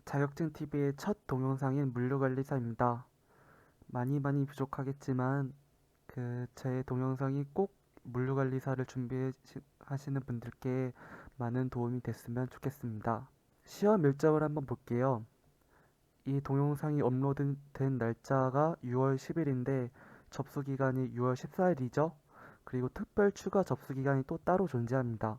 자격증 TV의 첫 동영상인 물류관리사입니다. 많이 부족하겠지만 제 동영상이 꼭 물류관리사를 준비하시는 분들께 많은 도움이 됐으면 좋겠습니다. 시험 일정을 한번 볼게요. 이 동영상이 업로드된 날짜가 6월 10일인데 접수 기간이 6월 14일이죠. 그리고 특별 추가 접수 기간이 또 따로 존재합니다.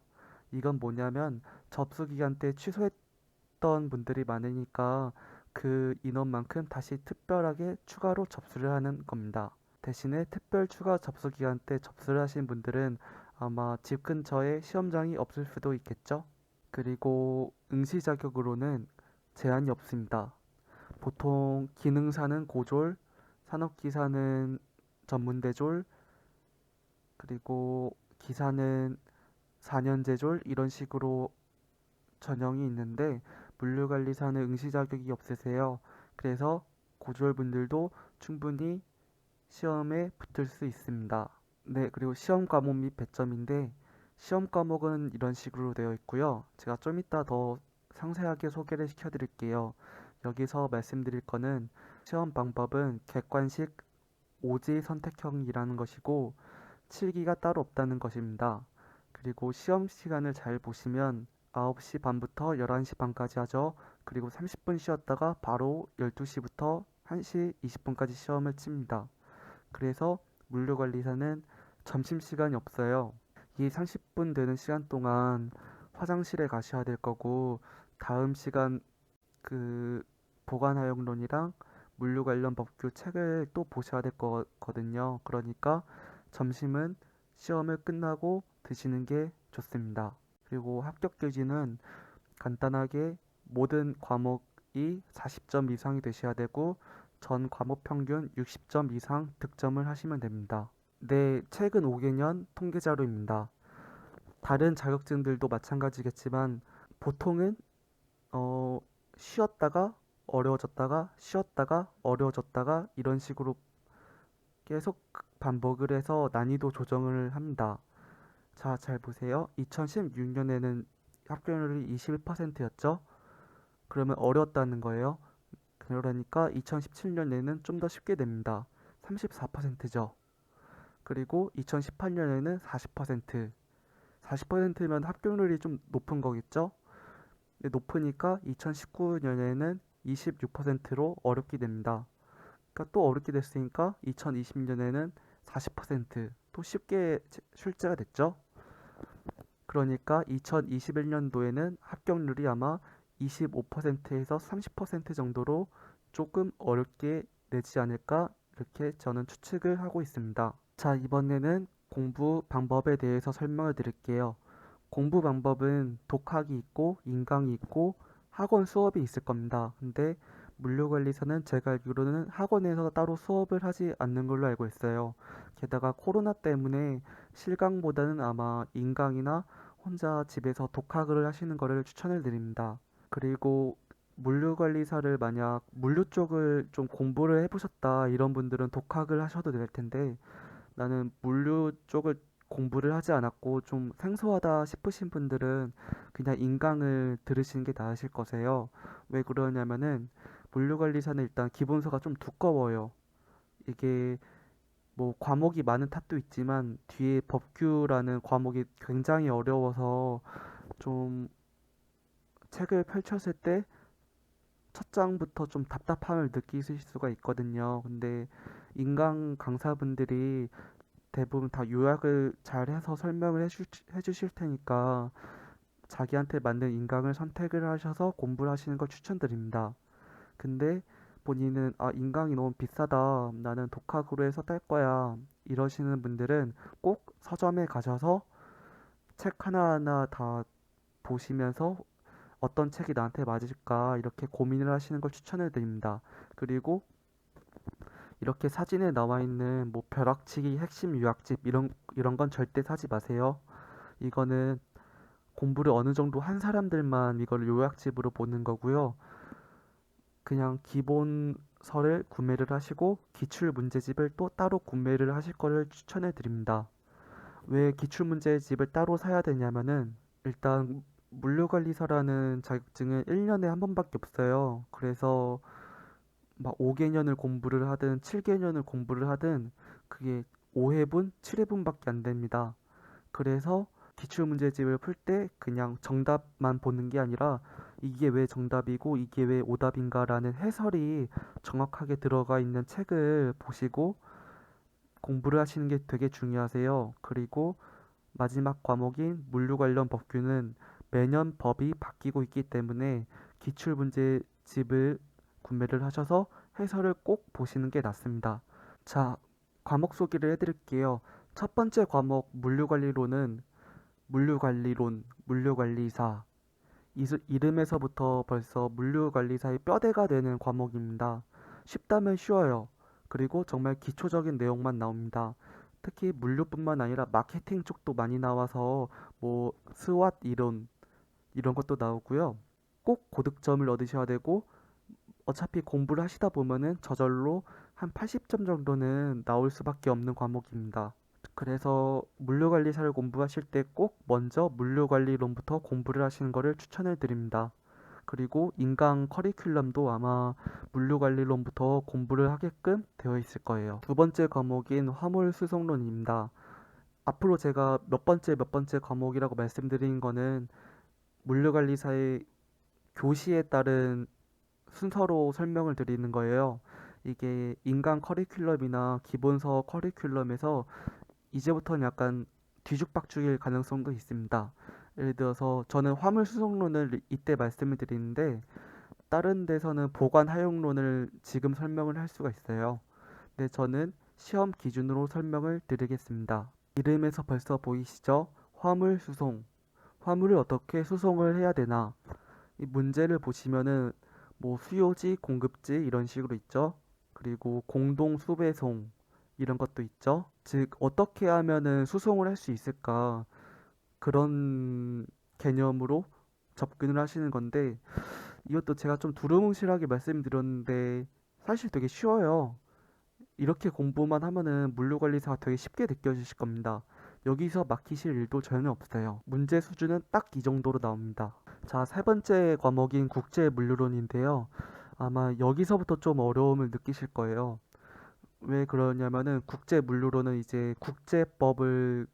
이건 뭐냐면 접수 기간 때 취소했던 분들이 많으니까 그 인원만큼 다시 특별하게 추가로 접수를 하는 겁니다. 대신에 특별 추가 접수 기간 때 접수를 하신 분들은 아마 집 근처에 시험장이 없을 수도 있겠죠. 그리고 응시 자격으로는 제한이 없습니다. 보통 기능사는 고졸, 산업기사는 전문대졸, 그리고 기사는 4년제졸 이런 식으로 전형이 있는데 물류관리사는 응시 자격이 없으세요. 그래서 고졸분들도 충분히 시험에 붙을 수 있습니다. 네, 그리고 시험 과목 및 배점인데 시험 과목은 이런 식으로 되어 있고요. 제가 좀 이따 더 상세하게 소개를 시켜드릴게요. 여기서 말씀드릴 거는 시험 방법은 객관식 오지 선택형이라는 것이고 칠기가 따로 없다는 것입니다. 그리고 시험 시간을 잘 보시면 9시 반부터 11시 반까지 하죠. 그리고 30분 쉬었다가 바로 12시부터 1시 20분까지 시험을 칩니다. 그래서 물류관리사는 점심시간이 없어요. 이 30분 되는 시간 동안 화장실에 가셔야 될 거고 다음 시간 그 보관하용론이랑 물류 관련 법규 책을 또 보셔야 될 거거든요. 그러니까 점심은 시험을 끝나고 드시는 게 좋습니다. 그리고 합격 기준은 간단하게 모든 과목이 40점 이상이 되셔야 되고 전 과목 평균 60점 이상 득점을 하시면 됩니다. 네, 최근 5개년 통계 자료입니다. 다른 자격증들도 마찬가지겠지만 보통은 어, 쉬었다가 어려워졌다가 쉬었다가 어려워졌다가 이런 식으로 계속 반복을 해서 난이도 조정을 합니다. 자, 잘 보세요. 2016년에는 합격률이 21%였죠? 그러면 어려웠다는 거예요. 그러니까 2017년에는 좀 더 쉽게 됩니다. 34%죠. 그리고 2018년에는 40%. 40%면 합격률이 좀 높은 거겠죠? 높으니까 2019년에는 26%로 어렵게 됩니다. 그러니까 또 어렵게 됐으니까 2020년에는 40%또 쉽게 출제가 됐죠. 그러니까 2021년도에는 합격률이 아마 25%에서 30% 정도로 조금 어렵게 내지 않을까 이렇게 저는 추측을 하고 있습니다. 자, 이번에는 공부 방법에 대해서 설명을 드릴게요. 공부 방법은 독학이 있고 인강이 있고 학원 수업이 있을 겁니다. 근데 물류관리사는 제가 알기로는 학원에서 따로 수업을 하지 않는 걸로 알고 있어요. 게다가 코로나 때문에 실강보다는 아마 인강이나 혼자 집에서 독학을 하시는 거를 추천을 드립니다. 그리고 물류관리사를 만약 물류 쪽을 좀 공부를 해보셨다 이런 분들은 독학을 하셔도 될 텐데 나는 물류 쪽을 공부를 하지 않았고 좀 생소하다 싶으신 분들은 그냥 인강을 들으시는 게 나으실 거세요. 왜 그러냐면은 물류관리사는 일단 기본서가 좀 두꺼워요. 이게 뭐 과목이 많은 탓도 있지만 뒤에 법규라는 과목이 굉장히 어려워서 좀 책을 펼쳤을 때 첫 장부터 좀 답답함을 느끼실 수가 있거든요. 근데 인강 강사분들이 대부분 다 요약을 잘 해서 설명을 해주실 테니까 자기한테 맞는 인강을 선택을 하셔서 공부를 하시는 걸 추천드립니다. 근데 본인은 인강이 너무 비싸다. 나는 독학으로 해서 딸 거야. 이러시는 분들은 꼭 서점에 가셔서 책 하나하나 다 보시면서 어떤 책이 나한테 맞을까 이렇게 고민을 하시는 걸 추천해 드립니다. 그리고 이렇게 사진에 나와 있는 뭐 벼락치기 핵심 요약집 이런 건 절대 사지 마세요. 이거는 공부를 어느 정도 한 사람들만 이걸 요약집으로 보는 거고요. 그냥 기본서를 구매를 하시고 기출 문제집을 또 따로 구매를 하실 거를 추천해 드립니다. 왜 기출 문제집을 따로 사야 되냐면은 일단 물류관리사라는 자격증은 1년에 한 번밖에 없어요. 그래서 막 5개년을 공부를 하든 7개년을 공부를 하든 그게 5회분, 7회분밖에 안 됩니다. 그래서 기출문제집을 풀 때 그냥 정답만 보는 게 아니라 이게 왜 정답이고 이게 왜 오답인가라는 해설이 정확하게 들어가 있는 책을 보시고 공부를 하시는 게 되게 중요하세요. 그리고 마지막 과목인 물류 관련 법규는 매년 법이 바뀌고 있기 때문에 기출문제집을 구매를 하셔서 해설을 꼭 보시는 게 낫습니다. 자, 과목 소개를 해드릴게요. 첫 번째 과목 물류관리론은 물류관리론, 물류관리사. 이름에서부터 벌써 물류관리사의 뼈대가 되는 과목입니다. 쉽다면 쉬워요. 그리고 정말 기초적인 내용만 나옵니다. 특히 물류뿐만 아니라 마케팅 쪽도 많이 나와서 뭐 스왓 이론 이런 것도 나오고요. 꼭 고득점을 얻으셔야 되고 어차피 공부를 하시다 보면은 저절로 한 80점 정도는 나올 수밖에 없는 과목입니다. 그래서 물류관리사를 공부하실 때 꼭 먼저 물류관리론부터 공부를 하시는 것을 추천을 드립니다. 그리고 인강 커리큘럼도 아마 물류관리론부터 공부를 하게끔 되어 있을 거예요. 두 번째 과목인 화물수송론입니다. 앞으로 제가 몇 번째 과목이라고 말씀드린 거는 물류관리사의 교시에 따른 순서로 설명을 드리는 거예요. 이게 인강 커리큘럼이나 기본서 커리큘럼에서 이제부터는 약간 뒤죽박죽일 가능성도 있습니다. 예를 들어서 저는 화물 수송론을 이때 말씀을 드리는데 다른 데서는 보관 하용론을 지금 설명을 할 수가 있어요. 근데 저는 시험 기준으로 설명을 드리겠습니다. 이름에서 벌써 보이시죠? 화물 수송. 화물을 어떻게 수송을 해야 되나? 이 문제를 보시면은 뭐 수요지, 공급지 이런 식으로 있죠. 그리고 공동 수배송 이런 것도 있죠. 즉 어떻게 하면은 수송을 할 수 있을까 그런 개념으로 접근을 하시는 건데 이것도 제가 좀 두루뭉실하게 말씀드렸는데 사실 되게 쉬워요. 이렇게 공부만 하면은 물류관리사가 되게 쉽게 느껴지실 겁니다. 여기서 막히실 일도 전혀 없어요. 문제 수준은 딱 이 정도로 나옵니다. 자, 세 번째 과목인 국제물류론인데요. 아마 여기서부터 좀 어려움을 느끼실 거예요. 왜 그러냐면은 국제물류론은 이제 국제법을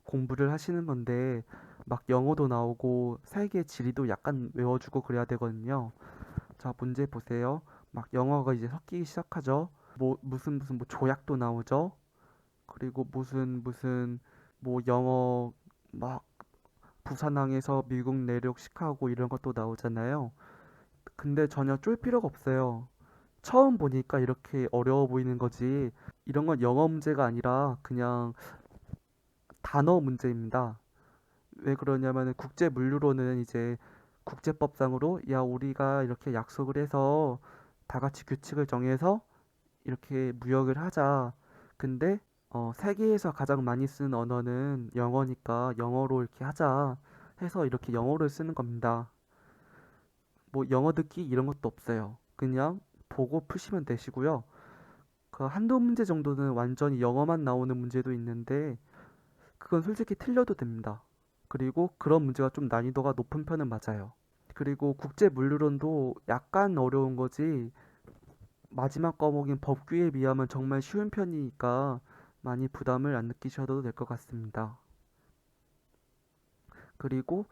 공부를 하시는 건데 막 영어도 나오고 세계 지리도 약간 외워주고 그래야 되거든요. 자, 문제 보세요. 막 영어가 이제 섞이기 시작하죠. 뭐 무슨 뭐 조약도 나오죠. 그리고 무슨 뭐 영어 막 부산항에서 미국 내륙 시카고 이런 것도 나오잖아요. 근데 전혀 쫄 필요가 없어요. 처음 보니까 이렇게 어려워 보이는 거지. 이런 건 영어 문제가 아니라 그냥 단어 문제입니다. 왜 그러냐면은 국제 물류로는 이제 국제법상으로 야 우리가 이렇게 약속을 해서 다 같이 규칙을 정해서 이렇게 무역을 하자. 근데 세계에서 가장 많이 쓰는 언어는 영어니까 영어로 이렇게 하자 해서 이렇게 영어를 쓰는 겁니다. 뭐 영어 듣기 이런 것도 없어요. 그냥 보고 푸시면 되시고요. 그 한두 문제 정도는 완전히 영어만 나오는 문제도 있는데 그건 솔직히 틀려도 됩니다. 그리고 그런 문제가 좀 난이도가 높은 편은 맞아요. 그리고 국제 물류론도 약간 어려운 거지 마지막 과목인 법규에 비하면 정말 쉬운 편이니까 많이 부담을 안 느끼셔도 될 것 같습니다. 그리고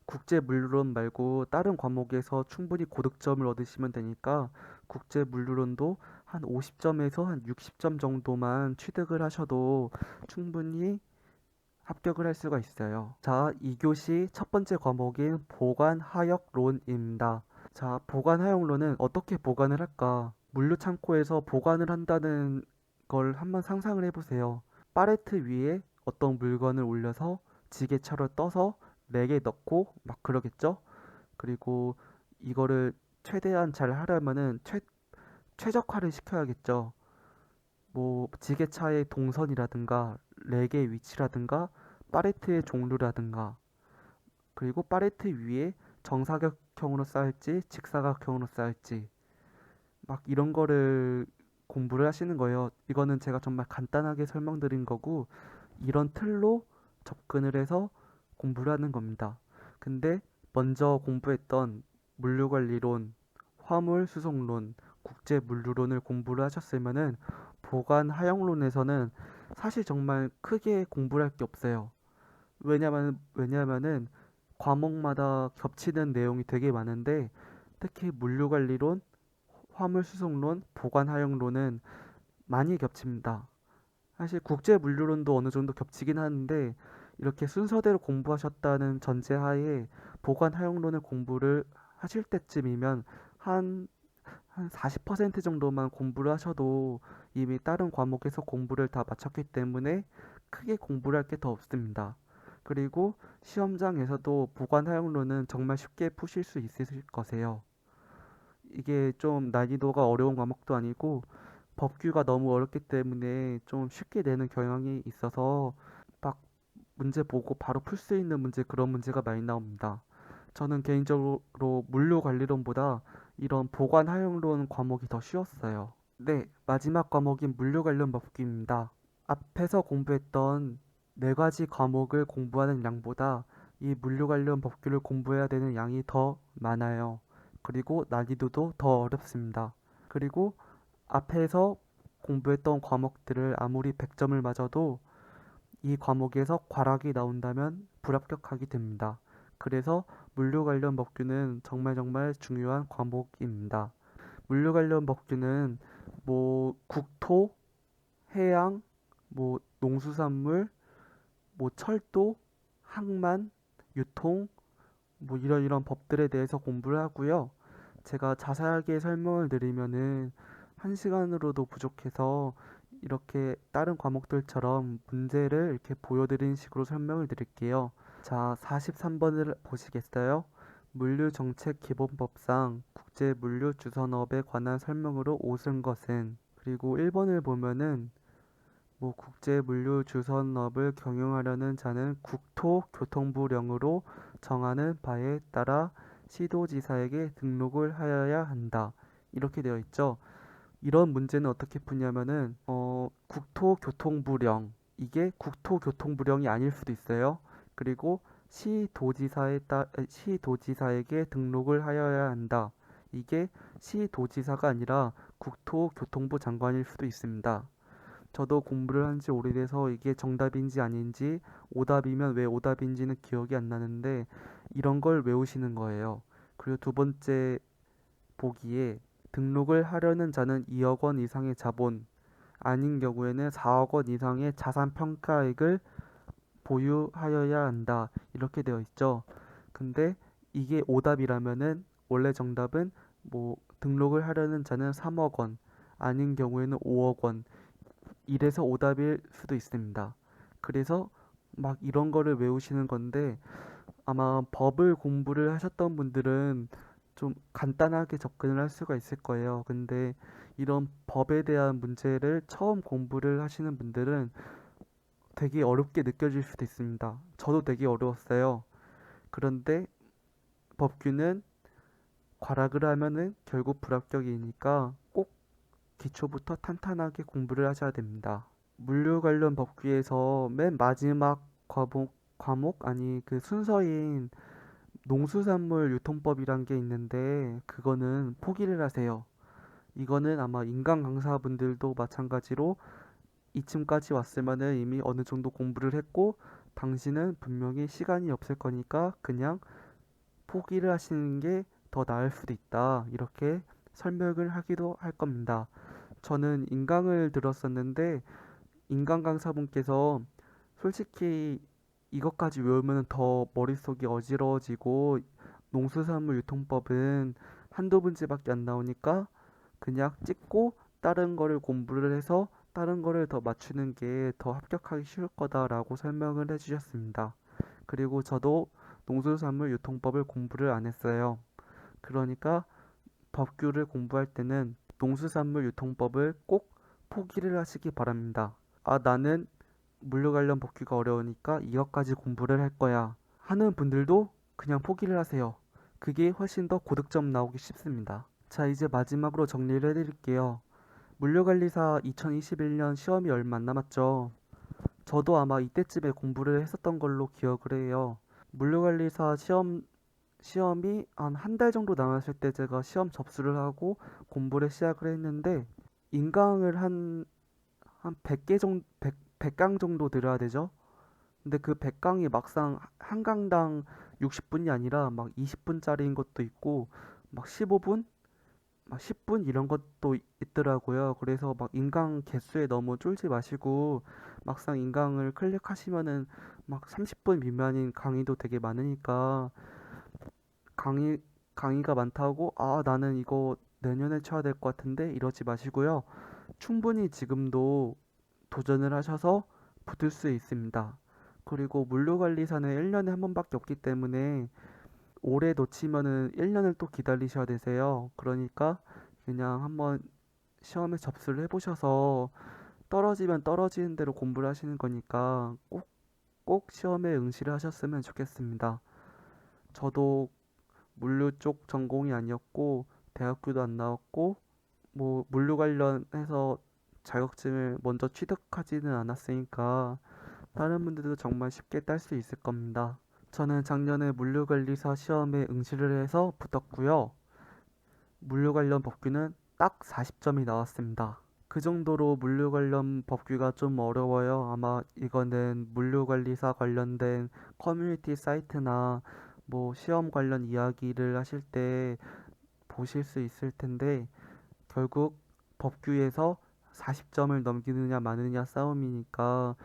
국제 물류론 말고 다른 과목에서 충분히 고득점을 얻으시면 되니까 국제 물류론도 한 50점에서 한 60점 정도만 취득을 하셔도 충분히 합격을 할 수가 있어요. 자, 2교시 첫 번째 과목인 보관하역론입니다. 자, 보관하역론은 어떻게 보관을 할까? 물류 창고에서 보관을 한다는 걸 한번 상상을 해보세요. 팔레트 위에 어떤 물건을 올려서 지게차로 떠서 렉에 넣고 막 그러겠죠? 그리고 이거를 최대한 잘 하려면은 최적화를 시켜야겠죠. 뭐 지게차의 동선이라든가 렉의 위치라든가 팔레트의 종류라든가 그리고 팔레트 위에 정사각형으로 쌓일지 직사각형으로 쌓일지 막 이런 거를 공부를 하시는 거예요. 이거는 제가 정말 간단하게 설명드린 거고 이런 틀로 접근을 해서 공부를 하는 겁니다. 근데 먼저 공부했던 물류관리론, 화물수송론, 국제물류론을 공부를 하셨으면은 보관하역론에서는 사실 정말 크게 공부를 할 게 없어요. 왜냐면은 과목마다 겹치는 내용이 되게 많은데 특히 물류관리론, 화물수송론, 보관하역론은 많이 겹칩니다. 사실 국제물류론도 어느 정도 겹치긴 하는데 이렇게 순서대로 공부하셨다는 전제하에 보관하역론을 공부를 하실 때쯤이면 한, 한 40% 정도만 공부를 하셔도 이미 다른 과목에서 공부를 다 마쳤기 때문에 크게 공부를 할 게 더 없습니다. 그리고 시험장에서도 보관하역론은 정말 쉽게 푸실 수 있으실 거세요. 이게 좀 난이도가 어려운 과목도 아니고 법규가 너무 어렵기 때문에 좀 쉽게 내는 경향이 있어서 막 문제 보고 바로 풀 수 있는 문제 그런 문제가 많이 나옵니다. 저는 개인적으로 물류관리론보다 이런 보관활용론 과목이 더 쉬웠어요. 네, 마지막 과목인 물류 관련 법규입니다. 앞에서 공부했던 네 가지 과목을 공부하는 양보다 이 물류 관련 법규를 공부해야 되는 양이 더 많아요. 그리고 난이도도 더 어렵습니다. 그리고 앞에서 공부했던 과목들을 아무리 100점을 맞아도 이 과목에서 과락이 나온다면 불합격하게 됩니다. 그래서 물류 관련 법규는 정말 중요한 과목입니다. 물류 관련 법규는 뭐 국토, 해양, 뭐 농수산물, 뭐 철도, 항만, 유통, 뭐 이런 법들에 대해서 공부를 하고요. 제가 자세하게 설명을 드리면은 한 시간으로도 부족해서 이렇게 다른 과목들처럼 문제를 이렇게 보여드리는 식으로 설명을 드릴게요. 자, 43번을 보시겠어요? 물류정책기본법상 국제물류주선업에 관한 설명으로 옳은 것은 그리고 1번을 보면은 뭐 국제물류주선업을 경영하려는 자는 국토교통부령으로 정하는 바에 따라 시도지사에게 등록을 하여야 한다. 이렇게 되어 있죠. 이런 문제는 어떻게 푸냐면은 국토교통부령 이게 국토교통부령이 아닐 수도 있어요. 그리고 시도지사에게 등록을 하여야 한다. 이게 시도지사가 아니라 국토교통부 장관일 수도 있습니다. 저도 공부를 한 지 오래돼서 이게 정답인지 아닌지 오답이면 왜 오답인지는 기억이 안 나는데 이런 걸 외우시는 거예요. 그리고 두 번째 보기에 등록을 하려는 자는 2억 원 이상의 자본, 아닌 경우에는 4억 원 이상의 자산 평가액을 보유하여야 한다. 이렇게 되어 있죠. 근데 이게 오답이라면은 원래 정답은 뭐 등록을 하려는 자는 3억 원, 아닌 경우에는 5억 원, 이래서 오답일 수도 있습니다. 그래서 막 이런 거를 외우시는 건데 아마 법을 공부를 하셨던 분들은 좀 간단하게 접근을 할 수가 있을 거예요. 근데 이런 법에 대한 문제를 처음 공부를 하시는 분들은 되게 어렵게 느껴질 수도 있습니다. 저도 되게 어려웠어요. 그런데 법규는 과락을 하면은 결국 불합격이니까 꼭 기초부터 탄탄하게 공부를 하셔야 됩니다. 물류 관련 법규에서 맨 마지막 과목 아니 그 순서인 농수산물 유통법이란 게 있는데 그거는 포기를 하세요. 이거는 아마 인간 강사분들도 마찬가지로 이쯤까지 왔으면은 이미 어느 정도 공부를 했고 당신은 분명히 시간이 없을 거니까 그냥 포기를 하시는 게 더 나을 수도 있다. 이렇게 설명을 하기도 할 겁니다. 저는 인강을 들었었는데 인강 강사분께서 솔직히 이것까지 외우면 더 머릿속이 어지러워지고 농수산물 유통법은 한두 문제밖에 안 나오니까 그냥 찍고 다른 거를 공부를 해서 다른 거를 더 맞추는 게 더 합격하기 쉬울 거다라고 설명을 해주셨습니다. 그리고 저도 농수산물 유통법을 공부를 안 했어요. 그러니까 법규를 공부할 때는 농수산물 유통법을 꼭 포기를 하시기 바랍니다. 아, 나는 물류 관련 법규가 어려우니까 이것까지 공부를 할 거야 하는 분들도 그냥 포기를 하세요. 그게 훨씬 더 고득점 나오기 쉽습니다. 자, 이제 마지막으로 정리를 해드릴게요. 물류관리사 2021년 시험이 얼마 안 남았죠. 저도 아마 이때쯤에 공부를 했었던 걸로 기억을 해요. 물류관리사 시험 시험이 한 한 달 정도 남았을 때 제가 시험 접수를 하고 공부를 시작을 했는데 인강을 한 100개 정도, 100강 정도 들어야 되죠. 근데 그 100강이 막상 한 강당 60분이 아니라 막 20분짜리인 것도 있고 막 15분, 막 10분 이런 것도 있더라고요. 그래서 막 인강 개수에 너무 쫄지 마시고 막상 인강을 클릭하시면은 막 30분 미만인 강의도 되게 많으니까 강의 강의가 많다고 아 나는 이거 내년에 쳐야 될 것 같은데 이러지 마시고요. 충분히 지금도 도전을 하셔서 붙을 수 있습니다. 그리고 물류관리사는 1년에 한 번밖에 없기 때문에 올해 놓치면은 1년을 또 기다리셔야 되세요. 그러니까 그냥 한번 시험에 접수를 해보셔서 떨어지면 떨어지는 대로 공부를 하시는 거니까 꼭 시험에 응시를 하셨으면 좋겠습니다. 저도 물류 쪽 전공이 아니었고 대학교도 안 나왔고 뭐 물류 관련해서 자격증을 먼저 취득하지는 않았으니까 다른 분들도 정말 쉽게 딸 수 있을 겁니다. 저는 작년에 물류관리사 시험에 응시를 해서 붙었고요. 물류 관련 법규는 딱 40점이 나왔습니다. 그 정도로 물류 관련 법규가 좀 어려워요. 아마 이거는 물류관리사 관련된 커뮤니티 사이트나 뭐 시험 관련 이야기를 하실 때 보실 수 있을 텐데 결국 법규에서 40점을 넘기느냐 마느냐 싸움이니까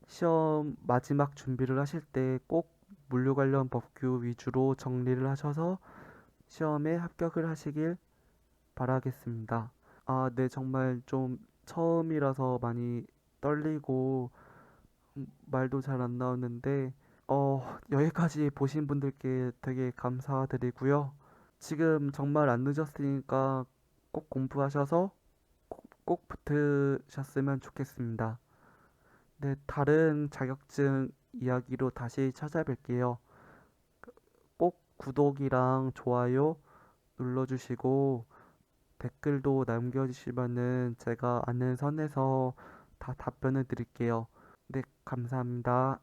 시험 마지막 준비를 하실 때 꼭 물류 관련 법규 위주로 정리를 하셔서 시험에 합격을 하시길 바라겠습니다. 아, 네, 정말 좀 처음이라서 많이 떨리고 말도 잘 안 나오는데 여기까지 보신 분들께 되게 감사드리고요. 지금 정말 안 늦었으니까 꼭 공부하셔서 꼭 붙으셨으면 좋겠습니다. 네, 다른 자격증 이야기로 다시 찾아뵐게요. 꼭 구독이랑 좋아요 눌러주시고 댓글도 남겨주시면은 제가 아는 선에서 다 답변을 드릴게요. 네, 감사합니다.